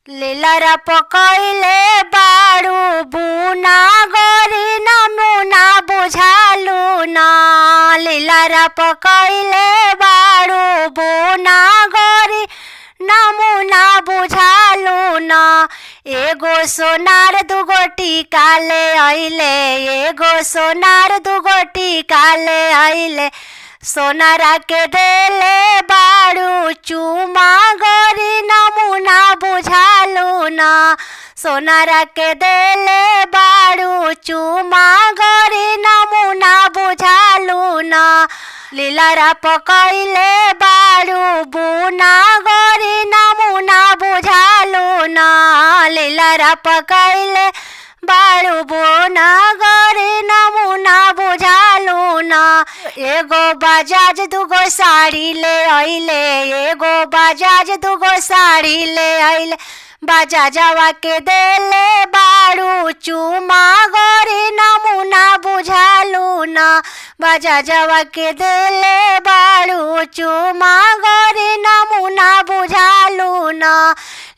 लीलरा पकैले बारू बुना गरी नमुना बुझालु ना। लीलरा पकैले बारू बुना गरी नमुना बुझालु ना। एगो सोनार दुगो टीका ले अइले, एगो सोनार दुगो टीका ले अइले। सोनारा के देले बारू चुमा गरी नमुना बुझालु ना। सोनारा के देले बारू चुमा गरी नमुना बुझालु ना। लीलरा पकैले बारू बुना गरी नमुना बुझालु ना। लीलरा पकैले बारू बुना गरी नमुना बुझालु ना। एगो बजाज दुगो साड़ी ले अइले, एगो बजाज दुगो साड़ी ले अइले। बजाजवा के देले बारू चुमा गरी नमुना बुझालु ना। बजाजवा के देले बारू चुमा गरी नमुना बुझालु ना।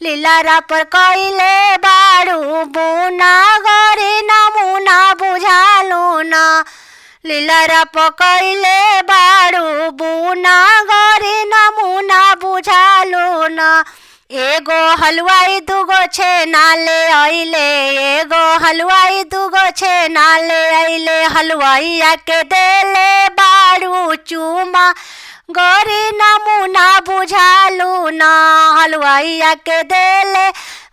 लीलरा पर कैले बारू बुना गरी नमुना बुझालु ना। लीलरा पकैले बारू बुना गरी नमुना बुझालु ना। एगो हलवाई दुगो छेना ले अइले, एगो हलवाई दुगो छेना ले अइले। हलवाइया के देले बारू चुमा गरी नमुना बुझालु ना। हलवाइया के देले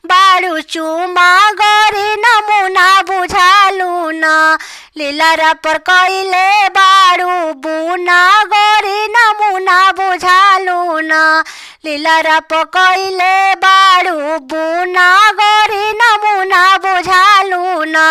बारू चुमा गरी नमुना बुझालु ना। लीलरा पर कैले बारू बुना गरी नमुना बुझालु ना। लीलरा पर कैले बारू बुना गरी नमुना बुझालु ना।